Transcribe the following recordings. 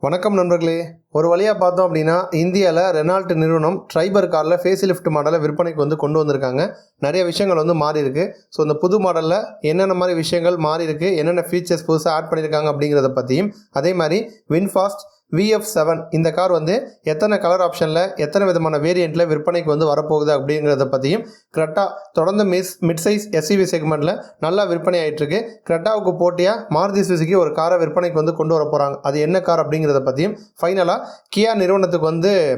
வணக்கம் நண்பர்களே. ஒரு வழியாக பார்த்தோம் அப்படின்னா இந்தியாவில் ரெனால்ட் நிறுவனம் ட்ரைபர் காரில் ஃபேஸ் லிஃப்ட் மாடலை விற்பனைக்கு கொண்டு வந்திருக்காங்க. நிறைய விஷயங்கள் மாறி இருக்கு. ஸோ இந்த புது மாடலில் என்னென்ன மாதிரி விஷயங்கள் மாறி இருக்கு, என்னென்ன ஃபீச்சர்ஸ் புதுசாக ஆட் பண்ணியிருக்காங்க அப்படிங்கிறத பற்றியும், அதே மாதிரி வின்ஃபாஸ்ட் VF7 இந்த கார் எத்தனை கலர் ஆப்ஷனில் எத்தனை விதமான வேரியண்ட்டில் விற்பனைக்கு வரப்போகுது அப்படிங்கிறத பற்றியும், கிரெட்டா தொடர்ந்து மிட் சைஸ் SUV செக்மெண்ட்டில் நல்லா விற்பனை ஆகிட்டுருக்கு. கிரெட்டாவுக்கு போட்டியாக மாருதி சுசுகி ஒரு காரை விற்பனைக்கு கொண்டு வர போகிறாங்க. அது என்ன கார் அப்படிங்கிறத பற்றியும், ஃபைனலாக கியா நிறுவனத்துக்கு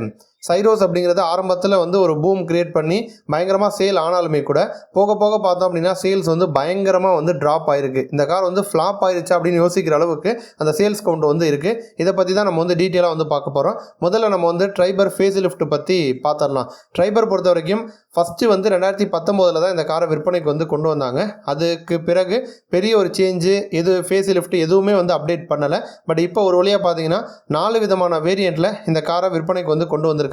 சைரோஸ் அப்படிங்கிறது ஆரம்பத்தில் ஒரு பூம் கிரியேட் பண்ணி பயங்கரமாக சேல் ஆனாலுமே கூட போக போக பார்த்தோம் அப்படின்னா சேல்ஸ் பயங்கரமாக ட்ராப் ஆகிருக்கு. இந்த கார் ஃப்ளாப் ஆயிருச்சா அப்படின்னு யோசிக்கிற அளவுக்கு அந்த சேல்ஸ் கவுண்ட் இருக்குது. இதை பற்றி தான் நம்ம டீட்டெயிலாக பார்க்க போகிறோம். முதல்ல நம்ம ட்ரைபர் ஃபேஸ் லிஃப்ட் பற்றி பார்த்துடலாம். ட்ரைபர் பொறுத்த வரைக்கும் ஃபஸ்ட்டு 2019 தான் இந்த காரை விற்பனைக்கு கொண்டு வந்தாங்க. அதுக்கு பிறகு பெரிய ஒரு சேஞ்சு ஃபேஸ் லிஃப்ட் எதுவுமே அப்டேட் பண்ணலை. பட் இப்போ ஒரு வழியாக பார்த்தீங்கன்னா 4 விதமான வேரியண்ட்டில் இந்த காரை விற்பனைக்கு கொண்டு வந்திருக்காங்க.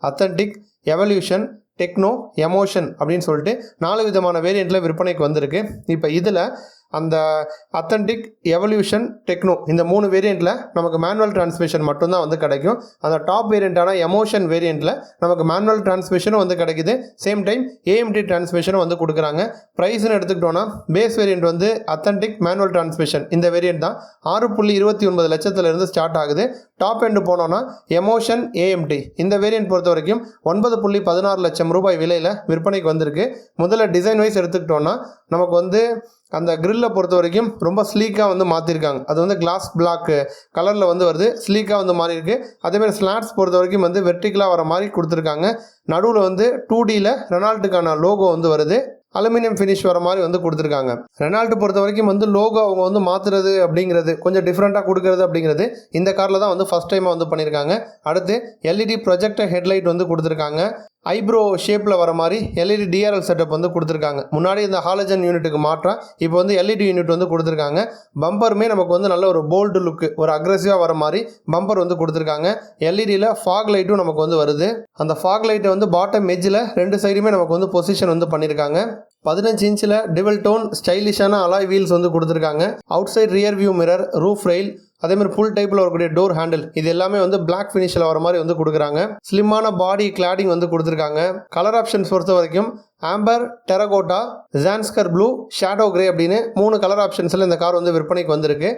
அத்தன்டிக், எவல்யூஷன், டெக்னோ, எமோஷன் அப்படின்னு சொல்லிட்டு 4 விதமான வேரியண்ட்டில் விற்பனைக்கு வந்திருக்கு. இப்போ இதில் அந்த அத்தன்டிக், எவல்யூஷன், டெக்னோ இந்த 3 வேரியண்ட்டில் நமக்கு மேனுவல் டிரான்ஸ்மிஷன் மட்டும்தான் கிடைக்கும். அந்த டாப் வேரியண்ட்டான எமோஷன் வேரியண்ட்டில் நமக்கு மேனுவல் டிரான்ஸ்மிஷனும் கிடைக்குது. சேம் டைம் AMT டிரான்ஸ்மிஷனும் கொடுக்குறாங்க. ப்ரைஸ்னு எடுத்துக்கிட்டோன்னா base variant authentic manual transmission இந்த வேரியண்ட் தான் 6.29 லட்சத்துலேருந்து ஸ்டார்ட் ஆகுது. டாப் எண்டு போனோன்னா எமோஷன் AMT இந்த வேரியண்ட் பொறுத்த வரைக்கும் 9.16 லட்சம் ரூபாய் விலையில் விற்பனைக்கு வந்திருக்கு. முதல்ல டிசைன் வைஸ் எடுத்துக்கிட்டோன்னா நமக்கு அந்த கிரில்லை பொறுத்த வரைக்கும் ரொம்ப ஸ்லீக்காக மாற்றிருக்காங்க. அது கிளாஸ் பிளாக் கலரில் வருது. ஸ்லீக்காக மாறி இருக்கு. அதேமாதிரி ஸ்லாட்ஸ் பொறுத்த வரைக்கும் வெர்டிகலாக வர மாதிரி கொடுத்துருக்காங்க. நடுவில் 2Dயில் ரெனால்ட்டுக்கான லோகோ வருது. அலுமினியம் ஃபினிஷ் வர மாதிரி கொடுத்துருக்காங்க. ரெனால்ட் பொறுத்த வரைக்கும் லோகோ அவங்க மாற்றுறது அப்படிங்கிறது கொஞ்சம் டிஃப்ரெண்ட்டாக கொடுக்குறது அப்படிங்கிறது இந்த காரில் தான் ஃபஸ்ட் டைமாக பண்ணியிருக்காங்க. அடுத்து LED ப்ரொஜெக்டர் ஹெட்லைட் கொடுத்துருக்காங்க. ஐப்ரோ ஷேப்பில் வர மாதிரி LED DRL செட்டப் கொடுத்துருக்காங்க. முன்னாடி இந்த ஹாலஜன் யூனிட்டுக்கு மாற்றா இப்போ LED யூனிட் கொடுத்துருக்காங்க. பம்பருமே நமக்கு நல்ல ஒரு போல்டு லுக்கு, ஒரு அக்ரெசிவாக வர மாதிரி பம்பர் கொடுத்துருக்காங்க. LEDயில் ஃபாக் லைட்டும் நமக்கு வருது. அந்த ஃபாக் லைட்டை பாட்டம் எட்ஜில் 2 சைடுமே நமக்கு பொசிஷன் பண்ணியிருக்காங்க. 15 இன்ச்சில் டிவல் டோன் ஸ்டைலிஷான அலாய் வீல்ஸ் கொடுத்துருக்காங்க. Outside rear view mirror, roof rail, அதேமாதிரி ஃபுல் டைப்பில் வரக்கூடிய டோர் ஹேண்டில் இது எல்லாமே பிளாக் ஃபினிஷில் வர மாதிரி கொடுக்குறாங்க. ஸ்லிம்மான பாடி கிளாடிங் கொடுத்துருக்காங்க. கலர் ஆப்ஷன்ஸ் பொறுத்த வரைக்கும் Amber, terracotta, Zanskar blue, shadow grey அப்படின்னு 3 கலர் ஆப்ஷன்ஸில் இந்த கார் விற்பனைக்கு வந்திருக்கு.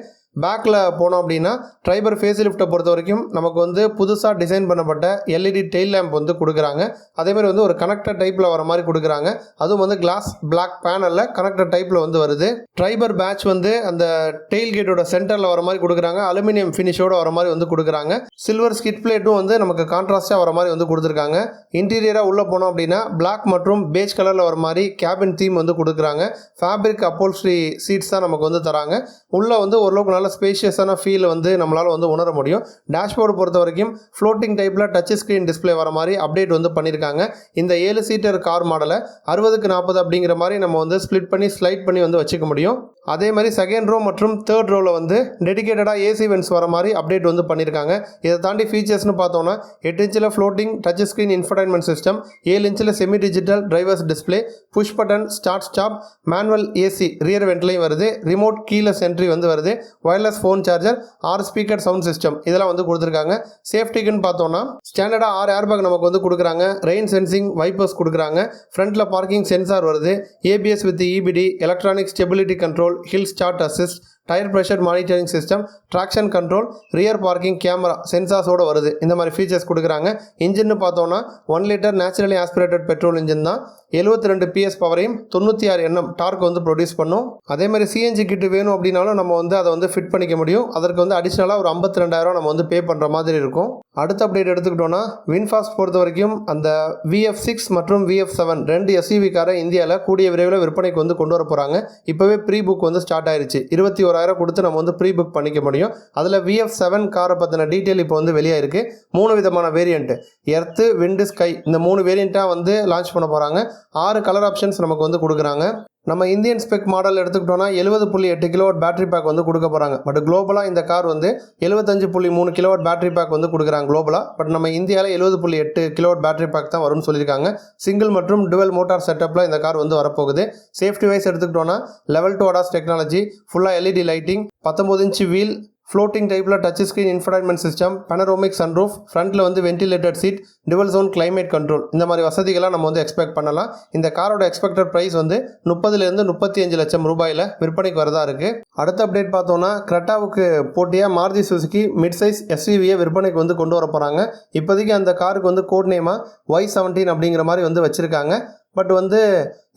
பேக்கில் போனோம் அப்படின்னா ட்ரைபர் ஃபேஸ் லிஃப்ட்டை பொறுத்த வரைக்கும் நமக்கு புதுசாக டிசைன் பண்ணப்பட்ட LED டெயில் லேம்ப் கொடுக்குறாங்க. அதேமாதிரி ஒரு கனெக்டர் டைப்பில் வர மாதிரி கொடுக்குறாங்க. அதுவும் கிளாஸ் பிளாக் பேனலில் கனெக்டர் டைப்பில் வருது. ட்ரைபர் பேட்ச் அந்த டெயில் கேட்டோட சென்டரில் வர மாதிரி கொடுக்குறாங்க. அலுமினியம் ஃபினிஷோட வர மாதிரி கொடுக்குறாங்க. சில்வர் ஸ்கிட் பிளேட்டும் நமக்கு கான்ட்ராஸ்டாக வர மாதிரி கொடுத்துருக்காங்க. இன்டீரியராக உள்ளே போனோம் அப்படின்னா பிளாக் மற்றும் பேஜ் கலரில் வர மாதிரி கேபின் தீம் கொடுக்குறாங்க. ஃபேப்ரிக் அப்போல்ஸ்ட்ரி சீட்ஸ் தான் நமக்கு தராங்க. உள்ளே ஓரளவுக்கு நல்ல ஸ்பேஷியஸான ஃபீல் நம்மளால் உணர முடியும். டேஷ்போர்டு பொறுத்த வரைக்கும் ஃப்ளோட்டிங் டைப்பில் டச் ஸ்க்ரீன் டிஸ்பிளே வர மாதிரி அப்டேட் பண்ணியிருக்காங்க. இந்த 7 சீட்டர் கார் மாடலை 60-40 அப்படிங்கிற மாதிரி நம்ம ஸ்ப்ளிட் பண்ணி ஸ்லைட் பண்ணி வச்சுக்க முடியும். அதே மாதிரி செகண்ட் ரோ மற்றும் தேர்ட் ரோவில் டெடிகேட்டடாக AC வென்ட்ஸ் வர மாதிரி அப்டேட் பண்ணியிருக்காங்க. இதை தாண்டி ஃபீச்சர்ஸ்னு பார்த்தோன்னா 8 இன்ச்சில் floating touch screen infotainment system, 7 இன்ச்சில் semi digital drivers display, push button start stop, manual AC rear வென்ட்லையும் வருது. ரிமோட் கீலெஸ் என்ட்ரி வருது. Wireless phone charger, 6 speaker sound system இதெல்லாம் கொடுத்துருக்காங்க. சேஃப்டிக்குன்னு பார்த்தோன்னா ஸ்டாண்டர்டாக 6 ஏர்பேக் நமக்கு கொடுக்குறாங்க. ரெயின் சென்சிங் வைப்பர்ஸ் கொடுக்குறாங்க. ஃப்ரண்ட்டில் பார்க்கிங் சென்சார் வருது. ABS with EBD, electronic stability control, hill start assist, tyre pressure monitoring system, traction control, rear parking camera சென்சார்ஸோடு வருது. இந்த மாதிரி ஃபீச்சர்ஸ் கொடுக்குறாங்க. இன்ஜின்னு பார்த்தோன்னா 1 litre naturally aspirated petrol engine தான். 72 PS பவரையும் 96 Nm டார்க் ப்ரொடியூஸ் பண்ணும். அதே மாதிரி CNG கிட்டு வேணும் அப்படின்னாலும் நம்ம அதை ஃபிட் பண்ணிக்க முடியும். அதற்கு அடிஷ்னலாக ஒரு 52,000 நம்ம பே பண்ணுற மாதிரி இருக்கும். அடுத்த அப்டேட் எடுத்துக்கிட்டோன்னா வின்ஃபாஸ்ட் பொறுத்த வரைக்கும் அந்த VF6 மற்றும் VF7 2 SUV காரை இந்தியாவில் கூடிய விரைவில் விற்பனைக்கு கொண்டு வர போகிறாங்க. இப்போவே ப்ரீ புக் ஸ்டார்ட் ஆயிருச்சு. 21,000 கொடுத்து நம்ம ப்ரீ புக் பண்ணிக்க முடியும். அதில் VF7 காரை பற்றின டீட்டெயில் இப்போ வெளியாக இருக்குது. 3 விதமான வேரியண்ட், எர்த்து, விண்டு, ஸ்கை இந்த 3 வேரியண்ட்டாக லான்ச் பண்ண போகிறாங்க. 6 கலர் ஆப்ஷன்ஸ் நமக்கு கொடுக்குறாங்க. நம்ம இந்தியன் ஸ்பெக் மாடல் எடுத்துக்கிட்டோன்னா 70.8 கிலோவாட் பேட்டரி பேக் கொடுக்க போகிறாங்க. பட் குளோபலாக இந்த கார் 75.3 கிலோவாட் பேட்டரி பேக் கொடுக்குறாங்க குளோபலாக. பட் நம்ம இந்தியாவில் 70.8 கிலோவாட் பேட்டரி பேக் தான் வரும்னு சொல்லியிருக்காங்க. சிங்கிள் மற்றும் டுவல் மோட்டார் செட்டப்பில் இந்த கார் வரப்போகுது. சேஃப்டி வைஸ் எடுத்துக்கிட்டோன்னா லெவல் 2 ADAS டெக்னாலஜி, ஃபுல்லாக LED lighting, 19 inch wheel, floating டைப்பில் touch screen infotainment system, panoramic sunroof, ஃப்ரண்ட்டில் வந்து ventilated seat, dual zone climate control, இந்த மாதிரி வசதிகளாக நம்ம வந்து எக்ஸ்பெக்ட் பண்ணலாம். இந்த காரோட எக்ஸ்பெக்டட் ப்ரைஸ் வந்து 30 to 35 லட்சம் ரூபாயில் விற்பனைக்கு வரதா இருக்குது. அடுத்த அப்டேட் பார்த்தோன்னா கிரெட்டாவுக்கு போட்டியாக மாருதி சுசுகி மிட் சைஸ் எஸ்யூவியை விற்பனைக்கு வந்து கொண்டு வர போகிறாங்க. இப்போதைக்கு அந்த காருக்கு வந்து கோட் நேமாக Y17 அப்படிங்கிற மாதிரி வந்து வச்சுருக்காங்க. பட் வந்து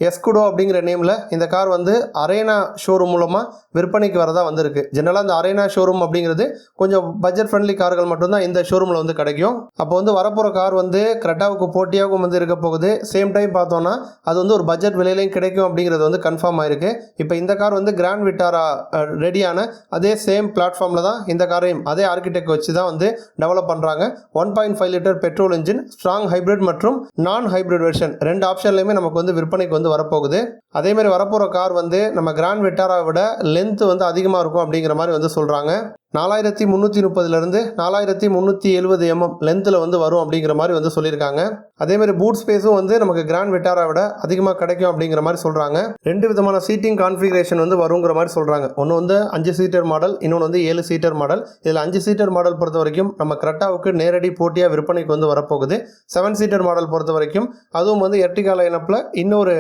எஸ்குடோ அப்படிங்கிற நேமில் இந்த கார் வந்து அரேனா ஷோரூம் மூலமாக விற்பனைக்கு வரதா வந்திருக்கு. ஜென்ரலாக இந்த அரேனா ஷோரூம் அப்படிங்கிறது கொஞ்சம் பட்ஜெட் ஃப்ரெண்ட்லி கார்கள் மட்டும்தான் இந்த ஷோரூமில் வந்து கிடைக்கும். அப்போ வந்து வரப்போகிற கார் வந்து கிரெட்டாவுக்கு போட்டியாகவும் வந்து இருக்க போகுது. சேம் டைம் பார்த்தோன்னா அது வந்து ஒரு பட்ஜெட் விலையிலையும் கிடைக்கும் அப்படிங்கிறது வந்து கன்ஃபார்ம் ஆயிருக்கு. இப்போ இந்த கார் வந்து கிராண்ட் விட்டாரா ரெடியான அதே சேம் பிளாட்ஃபார்மில் தான் இந்த காரையும் அதே ஆர்கிடெக்ட் வச்சு தான் வந்து டெவலப் பண்ணுறாங்க. 1.5 litre petrol engine, strong hybrid மற்றும் நான் ஹைப்ரிட் வெர்ஷன் ரெண்டு ஆப்ஷன்லையுமே நமக்கு வந்து விற்பனைக்கு வந்து வரப்போகுது. அதே மாதிரி வரப்போகிற கார் வந்து நம்ம கிராண்ட் விட்டாரா விட லென்த் வந்து அதிகமாக இருக்கும் அப்படிங்கிற மாதிரி வந்து சொல்கிறாங்க. 4330 4370 mm லென்த்தில் வந்து வரும் அப்படிங்கிற மாதிரி வந்து சொல்லியிருக்காங்க. அதேமாதிரி பூட் ஸ்பேஸும் வந்து நமக்கு கிராண்ட் விட்டாரா விட அதிகமாக கிடைக்கும் அப்படிங்கிற மாதிரி சொல்கிறாங்க. 2 விதமான சீட்டிங் கான்ஃபிகரேஷன் வந்து வருங்கிற மாதிரி சொல்கிறாங்க. ஒன்று வந்து 5 சீட்டர் மாடல், இன்னொன்று வந்து 7 சீட்டர் மாடல். இதில் 5 சீட்டர் மாடல் பொறுத்த வரைக்கும் நம்ம கிரெட்டாவுக்கு நேரடி போட்டியாக விற்பனைக்கு வந்து வரப்போகுது. 7 சீட்டர் மாடல் பொறுத்த வரைக்கும் அதுவும் வந்து எர்டிகா லைனப்பில் இன்னொரு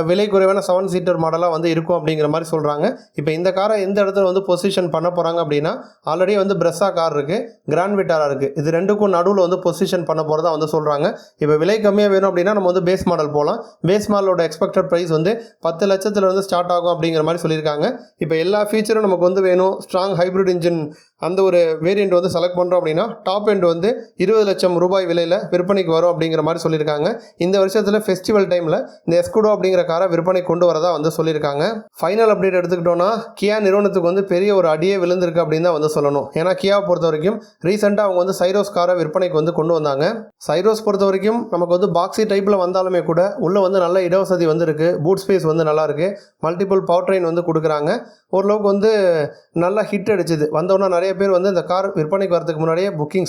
விலை குறைவான 7 சீட்டர் மாடலாக வந்து இருக்கும் அப்படிங்கிற மாதிரி சொல்கிறாங்க. இப்போ இந்த காரை எந்த இடத்துல வந்து பொசிஷன் பண்ண போகிறாங்க அப்படின்னா, ஆல்ரெடி வந்து பிரெஸ்ஸா கார் இருக்குது, கிராண்ட் விட்டாரா இருக்குது. இது ரெண்டுக்கும் நடுவில் வந்து பொசிஷன் பண்ண போகிறதா வந்து சொல்கிறாங்க. இப்போ விலை கம்மியாக வேணும் அப்படின்னா நம்ம வந்து பேஸ் மாடல் போகலாம். பேஸ் மாடலோட எக்ஸ்பெக்டட் ப்ரைஸ் வந்து 10 லட்சத்துலேருந்து ஸ்டார்ட் ஆகும் அப்படிங்கிற மாதிரி சொல்லியிருக்காங்க. இப்போ எல்லா ஃபீச்சரும் நமக்கு வந்து வேணும், ஸ்ட்ராங் ஹைப்ரிட் இன்ஜின் அந்த ஒரு வேரியண்ட் வந்து செலக்ட் பண்ணுறோம் அப்படின்னா டாப் எண்ட் வந்து 20 லட்சம் ரூபாய் விலையில் விற்பனைக்கு வரும் அப்படிங்கிற மாதிரி சொல்லியிருக்காங்க. இந்த வருஷத்தில் ஃபெஸ்டிவல் டைமில் இந்த எஸ்குடோ அப்படிங்கிற காரை விற்பனை கொண்டு வரதா வந்து சொல்லியிருக்காங்க. ஃபைனல் அப்டேட் எடுத்துக்கிட்டோன்னா கியா நிறுவனத்துக்கு வந்து பெரிய ஒரு அடியே விழுந்திருக்கு அப்படின்னு தான் வந்து சொல்லணும். ஏன்னா கியாவை பொறுத்த வரைக்கும் ரீசெண்டாக அவங்க வந்து சைரோஸ் காரை விற்பனைக்கு வந்து கொண்டு வந்தாங்க. சைரோஸ் பொறுத்த வரைக்கும் நமக்கு வந்து பாக்ஸி டைப்பில் வந்தாலுமே கூட உள்ளே வந்து நல்ல இடவசதி வந்து இருக்குது, பூட் ஸ்பேஸ் வந்து நல்லாயிருக்கு, மல்டிபிள் பவர் ட்ரெயின் வந்து கொடுக்குறாங்க. ஓரளவுக்கு வந்து நல்லா ஹிட் அடிச்சுது. வந்தோன்னா நிறைய பேர் வந்து இந்த கார் விற்பனைக்கு வரதுக்கு முன்னாடியே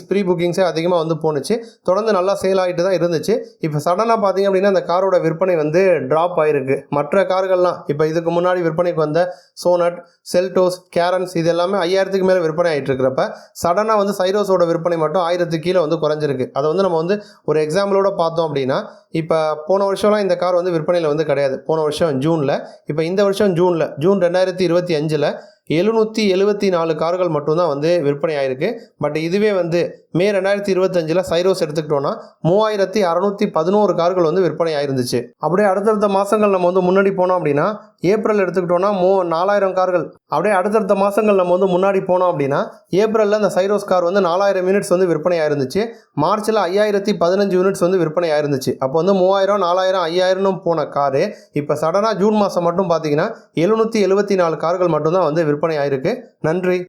ப்ரீ புக்கிங்ஸே அதிகமாக வந்து போணுச்சு. தொடர்ந்து நல்லா சேல் ஆகிட்டு தான் இருந்துச்சு. இப்போ சடனாக பார்த்தீங்க அப்படின்னா அந்த காரோட விற்பனை வந்து ட்ராப் ஆகிருக்கு. மற்ற கார்கள்லாம் இப்போ இதுக்கு முன்னாடி விற்பனைக்கு வந்த சோனட், செல்டோஸ், கேரன்ஸ் இது எல்லாமே 5000க்கு மேலே விற்பனை ஆகிட்டு இருக்கிறப்ப சடனாக வந்து சைரோஸோட விற்பனை மட்டும் 1000க்கு கீழே வந்து குறைஞ்சிருக்கு. அதை வந்து நம்ம வந்து ஒரு எக்ஸாம்பிளோட பார்த்தோம் அப்படின்னா, இப்போ போன வருஷம்லாம் இந்த கார் வந்து விற்பனையில் வந்து கிடையாது. போன வருஷம் ஜூனில், இப்போ இந்த வருஷம் ஜூன் 2025 774 கார்கள் மட்டும்தான் வந்து விற்பனை ஆயிருக்கு. பட் இதுவே வந்து மே 2025 சைரோஸ் எடுத்துக்கிட்டோன்னா 3611 கார்கள் வந்து விற்பனை ஆயிருந்துச்சு. அப்படியே அடுத்தடுத்த மாதங்கள் நம்ம வந்து முன்னாடி போனோம் அப்படின்னா, ஏப்ரல் எடுத்துக்கிட்டோன்னா 4000 கார்கள். அப்படியே அடுத்தடுத்த மாதங்கள் நம்ம வந்து முன்னாடி போனோம் அப்படின்னா, ஏப்ரலில் அந்த சைரோஸ் கார் வந்து 4000 யூனிட்ஸ் வந்து விற்பனை ஆயிருந்துச்சு. மார்ச்சில் 5015 யூனிட்ஸ் வந்து விற்பனை ஆயிருந்துச்சு. அப்போ வந்து 3000, 4000, 5000 போன காரு இப்போ சடனாக ஜூன் மாதம் மட்டும் பார்த்தீங்கன்னா 774 கார்கள் மட்டும்தான் வந்து விற்பனை ஆயிருக்கு. நன்றி.